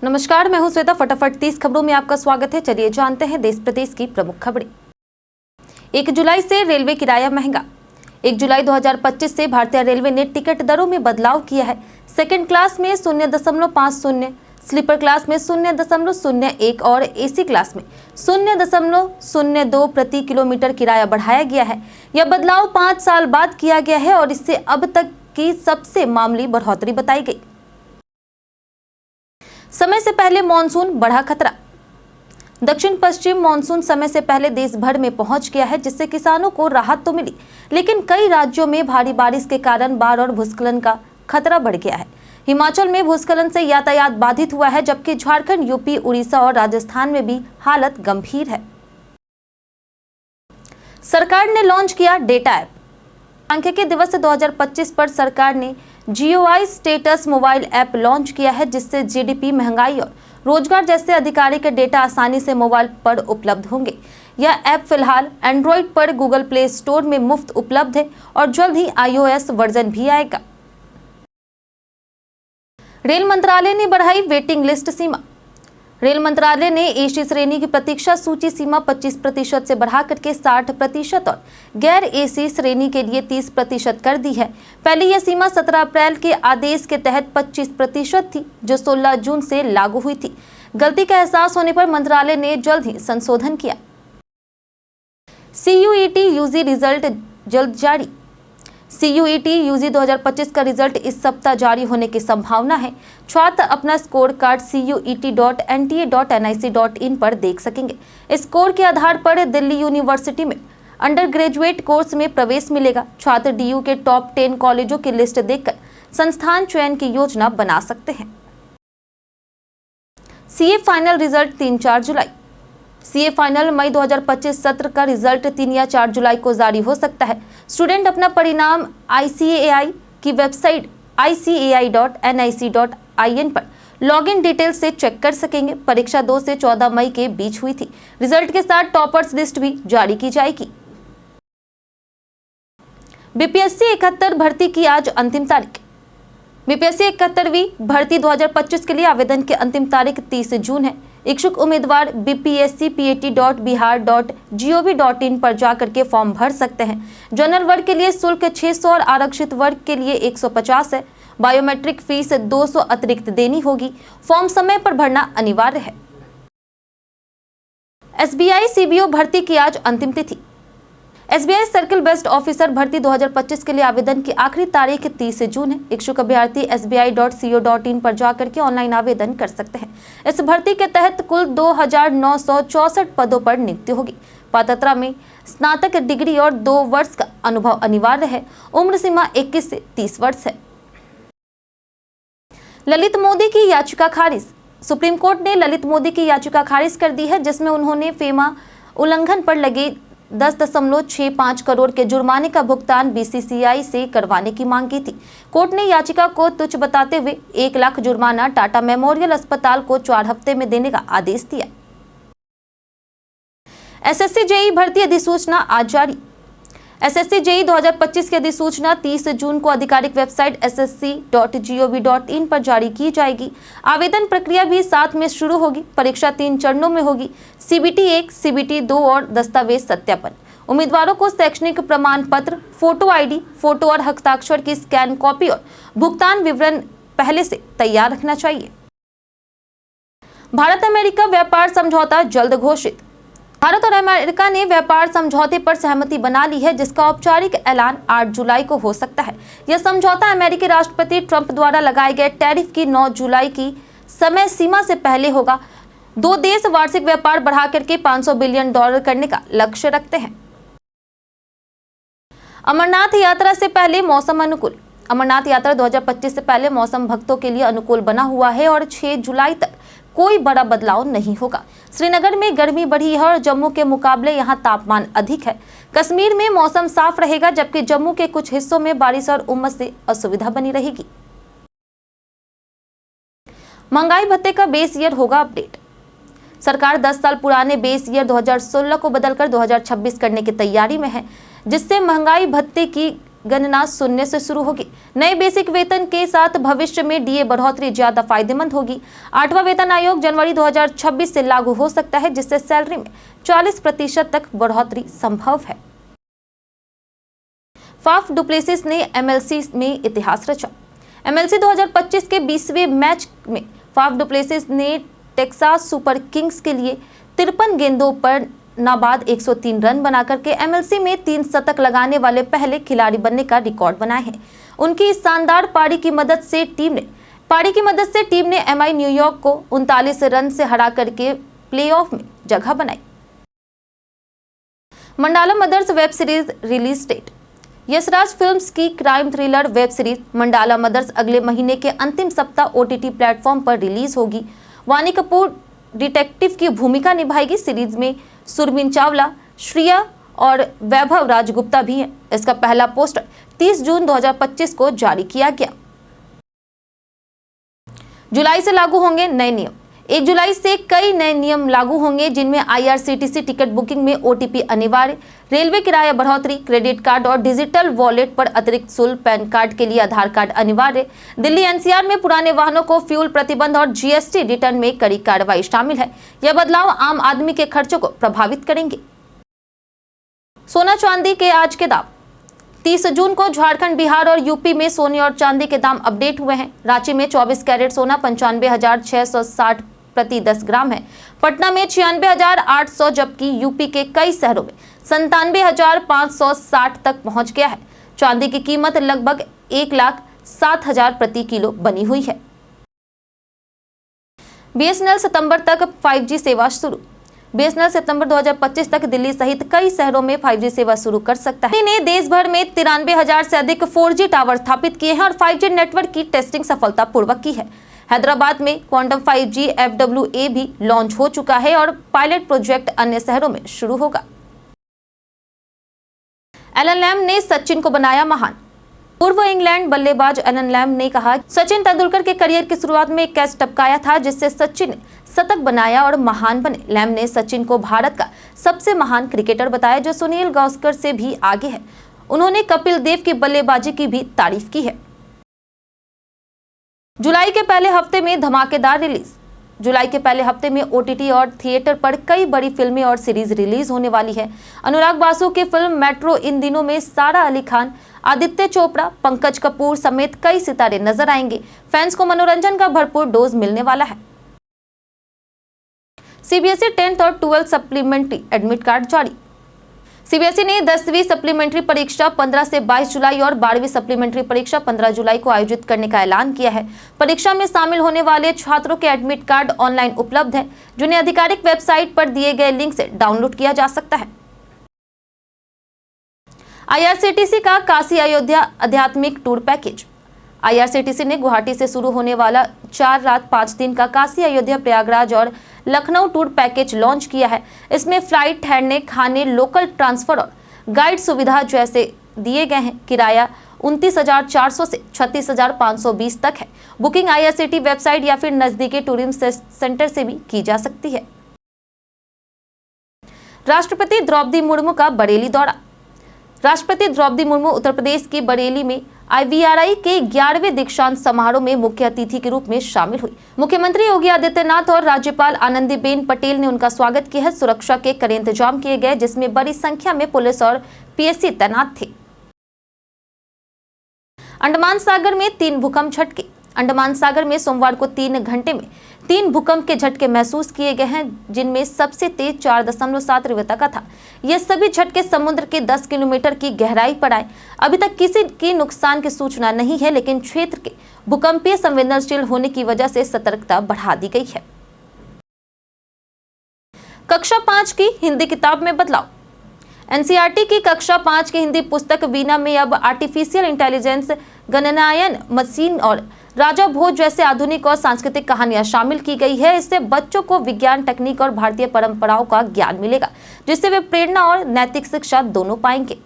नमस्कार, मैं हूं श्वेता। फटाफट 30 खबरों में आपका स्वागत है। चलिए जानते हैं देश प्रदेश की प्रमुख खबरें। 1 जुलाई से रेलवे किराया महंगा। 1 जुलाई 2025 से भारतीय रेलवे ने टिकट दरों में बदलाव किया है। सेकंड क्लास में 0.50, स्लीपर क्लास में 0.01 और एसी क्लास में 0.02 प्रति किलोमीटर किराया बढ़ाया गया है। यह बदलाव 5 साल बाद किया गया है और इससे अब तक की सबसे मामूली बढ़ोतरी बताई गई। समय से पहले मॉनसून बढ़ा खतरा। दक्षिण पश्चिम मॉनसून समय से पहले देश भर में पहुंच गया है, जिससे किसानों को राहत तो मिली, लेकिन कई राज्यों में भारी बारिश के कारण बाढ़ और भूस्खलन का खतरा बढ़ गया है। हिमाचल में भूस्खलन से यातायात बाधित हुआ है, जबकि झारखंड, यूपी, उड़ीसा और राजस्थान में भी हालत गंभीर है। सरकार ने लॉन्च किया डेटा ऐप। सांख्यिकी दिवस 2025 पर सरकार ने GOI status mobile app launch किया है, जिससे जीडीपी, महंगाई और रोजगार जैसे आधिकारिक डेटा आसानी से मोबाइल पर उपलब्ध होंगे। यह ऐप फिलहाल एंड्रॉइड पर गूगल प्ले स्टोर में मुफ्त उपलब्ध है और जल्द ही iOS वर्जन भी आएगा। रेल मंत्रालय ने बढ़ाई वेटिंग लिस्ट सीमा। रेल मंत्रालय ने एसी श्रेणी की प्रतीक्षा सूची सीमा 25% से बढ़ाकर के 60% और गैर एसी श्रेणी के लिए 30% कर दी है। पहले यह सीमा 17 अप्रैल के आदेश के तहत 25% थी, जो 16 जून से लागू हुई थी। गलती का एहसास होने पर मंत्रालय ने जल्द ही संशोधन किया। CUET यूजी रिजल्ट जल्द जारी। CUET यूजी 2025 का रिजल्ट इस सप्ताह जारी होने की संभावना है। छात्र अपना स्कोर कार्ड CUET.nta.nic.in पर देख सकेंगे। स्कोर के आधार पर दिल्ली यूनिवर्सिटी में अंडर ग्रेजुएट कोर्स में प्रवेश मिलेगा। छात्र DU के टॉप 10 कॉलेजों की लिस्ट देखकर संस्थान चयन की योजना बना सकते हैं। CA फाइनल रिजल्ट 3-4 जुलाई। CA फाइनल मई 2025 सत्र का रिजल्ट 3 या 4 जुलाई को जारी हो सकता है। स्टूडेंट अपना परिणाम ICAI की वेबसाइट icai.nic.in पर लॉगिन डिटेल से चेक कर सकेंगे। परीक्षा 2 से 14 मई के बीच हुई थी। रिजल्ट के साथ टॉपर्स लिस्ट भी जारी की जाएगी। BPSC 71 भर्ती की आज अंतिम तारीख। BPSC 71वीं भर्ती 2025 के लिए आवेदन की अंतिम तारीख 30 जून है। इच्छुक उम्मीदवार bpscpat.bihar.gov.in पर जाकर के फॉर्म भर सकते हैं। जनरल वर्ग के लिए शुल्क 600 और आरक्षित वर्ग के लिए 150 है। बायोमेट्रिक फीस 200 अतिरिक्त देनी होगी। फॉर्म समय पर भरना अनिवार्य है। SBI CBO भर्ती की आज अंतिम तिथि। SBI सर्किल बेस्ड ऑफिसर भर्ती 2025 के लिए आवेदन की आखिरी तारीख 30 जून है। इच्छुक अभ्यर्थी sbi.co.in पर जाकर के ऑनलाइन आवेदन कर सकते हैं। इस भर्ती के तहत कुल 2964 पदों पर नियुक्ति होगी। पात्रता में स्नातक डिग्री और 2 वर्ष का अनुभव अनिवार्य है। उम्र सीमा 21 से 30 वर्ष है। ललित मोदी की याचिका खारिज। सुप्रीम कोर्ट ने ललित मोदी की याचिका खारिज कर दी है, जिसमें उन्होंने फेमा उल्लंघन पर लगे 10.65 करोड़ के जुर्माने का भुगतान BCCI से करवाने की मांग की थी। कोर्ट ने याचिका को तुच्छ बताते हुए 1 लाख जुर्माना टाटा मेमोरियल अस्पताल को 4 हफ्ते में देने का आदेश दिया। SSC JEE भर्ती अधिसूचना आज जारी। SSC JEE 2025 की अधिसूचना 30 जून को आधिकारिक वेबसाइट ssc.gov.in पर जारी की जाएगी। आवेदन प्रक्रिया भी साथ में शुरू होगी। परीक्षा 3 चरणों में होगी। CBT 1, CBT 2 और दस्तावेज सत्यापन। उम्मीदवारों को शैक्षणिक प्रमाण पत्र, फोटो ID, फोटो और हस्ताक्षर की स्कैन कॉपी और भुगतान विवरण पहले से तैयार रखना चाहिए। भारत अमेरिका व्यापार समझौता जल्द घोषित। भारत और अमेरिका ने व्यापार समझौते पर सहमति बना ली है, जिसका औपचारिक ऐलान 8 जुलाई को हो सकता है। यह समझौता अमेरिकी राष्ट्रपति ट्रंप द्वारा लगाए गए टैरिफ की 9 जुलाई की समय सीमा से पहले होगा। 2 देश वार्षिक व्यापार बढ़ाकर के $500 बिलियन करने का लक्ष्य रखते हैं। अमरनाथ यात्रा से पहले मौसम अनुकूल। अमरनाथ यात्रा 2025 से पहले मौसम भक्तों के लिए अनुकूल बना हुआ है और 6 जुलाई तक कोई बड़ा बदलाव नहीं होगा। श्रीनगर में गर्मी बढ़ी है और जम्मू के मुकाबले यहां तापमान अधिक है। कश्मीर में मौसम साफ रहेगा, जबकि जम्मू के कुछ हिस्सों में बारिश और उमस से असुविधा बनी रहेगी। महंगाई भत्ते का बेस ईयर होगा अपडेट। सरकार 10 साल पुराने बेस ईयर 2016 को बदलकर 2026 करने की तैयारी में है, जिससे महंगाई भत्ते की गणना शून्य से शुरू होगी। नए बेसिक वेतन के साथ भविष्य में डीए बढ़ोतरी ज्यादा फायदेमंद होगी। 8वां वेतन आयोग जनवरी 2026 से लागू हो सकता है, जिससे सैलरी में 40% तक बढ़ोतरी संभव है। फाफ डुप्लेसिस ने एमएलसी में इतिहास रचा। एमएलसी 2025 के 20वें मैच में फाफ डुप्लेसिस ने टेक्सास सुपर किंग्स के लिए 53 गेंदों पर नाबाद 103 रन बनाकर के एमएलसी में 3 शतक लगाने वाले पहले खिलाड़ी बनने का रिकॉर्ड बनाए हैं। उनकी इस शानदार पारी की मदद से टीम ने एमआई न्यूयॉर्क को 39 रन से हरा करके प्लेऑफ में जगह बनाई। Mandala Murders web series release date. Yashraj films की crime thriller web series Mandala Murders अगले महीने के अंतिम सप्ताह ओटीटी प्लेटफॉर्म पर रिलीज होगी। वानी कपूर डिटेक्टिव की भूमिका निभाएगी। सीरीज में सुरमीन चावला, श्रिया और वैभव राजगुप्ता भी हैं। इसका पहला पोस्टर 30 जून 2025 को जारी किया गया। जुलाई से लागू होंगे नए नियम। 1 जुलाई से कई नए नियम लागू होंगे, जिनमें आईआरसीटीसी टिकट बुकिंग में ओटीपी अनिवार्य, रेलवे किराया बढ़ोतरी, क्रेडिट कार्ड और डिजिटल वॉलेट पर अतिरिक्त शुल्क, पैन कार्ड के लिए आधार कार्ड अनिवार्य। दिल्ली एनसीआर में पुराने वाहनों को फ्यूल प्रतिबंध और जीएसटी रिटर्न में कड़ी कार्रवाई शामिल है। यह बदलाव आम आदमी के खर्चों को प्रभावित करेंगे। सोना चांदी के आज के दाम। 30 जून को झारखंड, बिहार और यूपी में सोने और चांदी के दाम अपडेट हुए हैं। रांची में 24 कैरेट सोना 95,660 प्रति 10 ग्राम है। पटना में 96,800, जबकि यूपी के कई शहरों में 97,560 तक पहुंच गया है। चांदी की कीमत लगभग 1,07,000 प्रति किलो बनी हुई है। बीएसएनएल सितंबर तक 5G सेवा शुरू। बीएसएनएल सितंबर 2025 तक दिल्ली सहित कई शहरों में 5G सेवा शुरू कर सकता है। ने देश भर में 93,000 से अधिक 4G टावर स्थापित किए हैं और 5G नेटवर्क की टेस्टिंग सफलतापूर्वक की है। हैदराबाद में क्वांटम 5G FWA भी लॉन्च हो चुका है और पायलट प्रोजेक्ट अन्य शहरों में शुरू होगा। एलन लैम ने सचिन को बनाया महान। पूर्व इंग्लैंड बल्लेबाज एलन लैम ने कहा, सचिन तेंदुलकर के करियर की शुरुआत में एक कैच टपकाया था, जिससे सचिन ने शतक बनाया और महान बने। लैम ने सचिन को भारत का सबसे महान क्रिकेटर बताया, जो सुनील गावस्कर से भी आगे है। उन्होंने कपिल देव की बल्लेबाजी की भी तारीफ की है। जुलाई के पहले हफ्ते में धमाकेदार रिलीज। जुलाई के पहले हफ्ते में ओटीटी और थिएटर पर कई बड़ी फिल्में और सीरीज रिलीज होने वाली है। अनुराग बासु की फिल्म मेट्रो इन दिनों में सारा अली खान, आदित्य चोपड़ा, पंकज कपूर समेत कई सितारे नजर आएंगे। फैंस को मनोरंजन का भरपूर डोज मिलने वाला है। सीबीएसई 10th और 12th सप्लीमेंट्री एडमिट कार्ड जारी। सीबीएसई ने 10वीं सप्लीमेंट्री परीक्षा 15 से 22 जुलाई और 12वीं सप्लीमेंट्री परीक्षा 15 जुलाई को आयोजित करने का ऐलान किया है। परीक्षा में शामिल होने वाले छात्रों के एडमिट कार्ड ऑनलाइन उपलब्ध हैं, जिन्हें आधिकारिक वेबसाइट पर दिए गए लिंक से डाउनलोड किया जा सकता है। आईआरसीटीसी का काशी अयोध्या आध्यात्मिक टूर पैकेज। आईआरसीटीसी ने गुवाहाटी से शुरू होने वाला 4 रात 5 दिन का काशी अयोध्या प्रयागराज और लखनऊ टूर पैकेज लॉन्च किया है। इसमें फ्लाइट, ठहरने, खाने, लोकल ट्रांसफर और गाइड सुविधा जैसे दिए गए हैं। किराया 29,400 से 36,520 तक है। बुकिंग आईआरसीटी वेबसाइट या फिर नजदीकी टूरिज्म सेंटर से भी की जा सकती है। राष्ट्रपति द्रौपदी मुर्मू का बरेली दौरा। राष्ट्रपति द्रौपदी मुर्मू उत्तर प्रदेश के बरेली में IVRI के 11वें दीक्षांत समारोह में मुख्य अतिथि के रूप में शामिल हुई। मुख्यमंत्री योगी आदित्यनाथ और राज्यपाल आनंदीबेन पटेल ने उनका स्वागत किया है। सुरक्षा के कड़े इंतजाम किए गए, जिसमें बड़ी संख्या में पुलिस और PSC तैनात थे। अंडमान सागर में 3 भूकंप झटके। अंडमान सागर में सोमवार को 3 घंटे में 3 भूकंप के झटके महसूस किए गए हैं, जिनमें सबसे तेज 4.7 तीव्रता का था। ये सभी झटके समुद्र के 10 किलोमीटर की गहराई पर आए। अभी तक किसी की नुकसान की सूचना नहीं है, लेकिन क्षेत्र के भूकंपीय संवेदनशील होने की वजह से सतर्कता बढ़ा दी गई है। कक्षा 5 की हिंदी किताब में बदलाव। एनसीईआरटी की कक्षा 5 की हिंदी पुस्तक वीणा में अब आर्टिफिशियल इंटेलिजेंस, गणनायन मशीन और राजा भोज जैसे आधुनिक और सांस्कृतिक कहानियां शामिल की गई है। इससे बच्चों को विज्ञान, तकनीक और भारतीय परंपराओं का ज्ञान मिलेगा, जिससे वे प्रेरणा और नैतिक शिक्षा दोनों पाएंगे।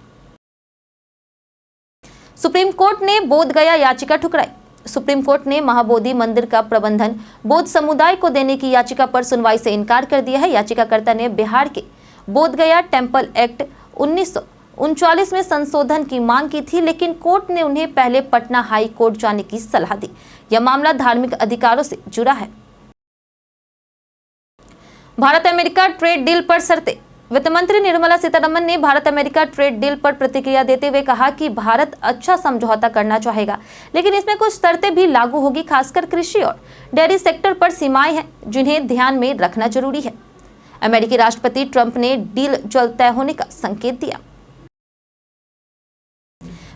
सुप्रीम कोर्ट ने बोध गया याचिका ठुकराई। सुप्रीम कोर्ट ने महाबोधि मंदिर का प्रबंधन बौद्ध समुदाय को देने की याचिका पर सुनवाई से इनकार कर दिया है। याचिकाकर्ता ने बिहार के बोध गया टेम्पल एक्ट 39 में संशोधन की मांग की थी, लेकिन कोर्ट ने उन्हें पहले पटना हाई कोर्ट जाने की सलाह दी। यह मामला धार्मिक अधिकारों से जुड़ा है। भारत अमेरिका ट्रेड डील पर शर्तें। वित्त मंत्री निर्मला सीतारमण ने भारत अमेरिका ट्रेड डील पर प्रतिक्रिया देते हुए कहा कि भारत अच्छा समझौता करना चाहेगा, लेकिन इसमें कुछ शर्तें भी लागू होगी। खासकर कृषि और डेयरी सेक्टर पर सीमाएं हैं जिन्हें ध्यान में रखना जरूरी है। अमेरिकी राष्ट्रपति ट्रंप ने डील जल्द तय होने का संकेत दिया।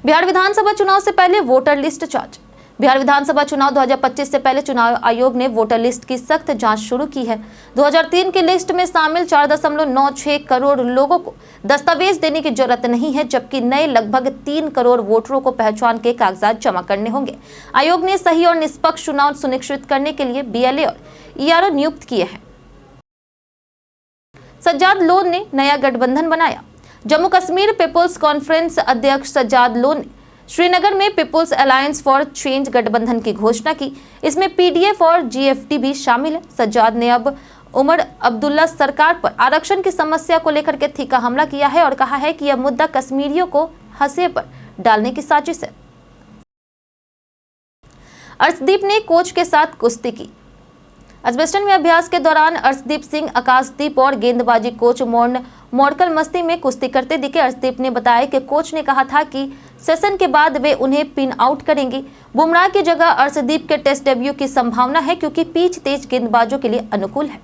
बिहार विधानसभा चुनाव से पहले वोटर लिस्ट जांच। बिहार विधानसभा चुनाव 2025 से पहले चुनाव आयोग ने वोटर लिस्ट की सख्त जांच शुरू की है। 2003 की लिस्ट में शामिल 4.96 करोड़ लोगों को दस्तावेज देने की जरूरत नहीं है, जबकि नए लगभग 3 करोड़ वोटरों को पहचान के कागजात जमा करने होंगे। आयोग ने सही और निष्पक्ष चुनाव सुनिश्चित करने के लिए BLA और ERO नियुक्त किए हैं। सज्जाद लोन ने नया गठबंधन बनाया। जम्मू कश्मीर पीपुल्स कॉन्फ्रेंस अध्यक्ष सज्जाद लोन ने श्रीनगर में पीपुल्स अलायंस फॉर चेंज गठबंधन की घोषणा की। इसमें PDF और GFT भी शामिल है। सज्जाद ने अब उमर अब्दुल्ला सरकार पर आरक्षण की समस्या को लेकर के तीखा हमला किया है और कहा है कि यह मुद्दा कश्मीरियों को हंसे पर डालने की साजिश है। अर्शदीप ने कोच के साथ कुश्ती की। एजबेस्टन में अभ्यास के दौरान अर्शदीप सिंह आकाशदीप और गेंदबाजी कोच मोड़कल मस्ती में कुश्ती करते दिखे। अर्शदीप ने बताया कि कोच ने कहा था कि सेशन के बाद वे उन्हें पिन आउट करेंगे। बुमराह की जगह अर्शदीप के टेस्ट डेब्यू की संभावना है, क्योंकि पिच तेज गेंदबाजों के लिए अनुकूल है।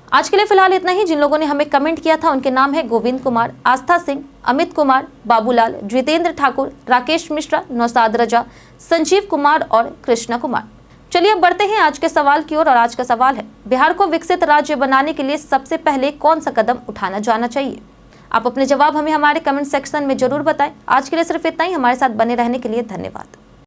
आज के लिए फिलहाल इतना ही। जिन लोगों ने हमें कमेंट किया था उनके नाम है गोविंद कुमार, आस्था सिंह, अमित कुमार, बाबूलाल, जितेंद्र ठाकुर, राकेश मिश्रा, नौसाद रजा, संजीव कुमार और कृष्णा कुमार। चलिए अब बढ़ते हैं आज के सवाल की ओर। और आज का सवाल है, बिहार को विकसित राज्य बनाने के लिए सबसे पहले कौन सा कदम उठाना जाना चाहिए? आप अपने जवाब हमें हमारे कमेंट सेक्शन में जरूर बताएं। आज के लिए सिर्फ इतना ही। हमारे साथ बने रहने के लिए धन्यवाद।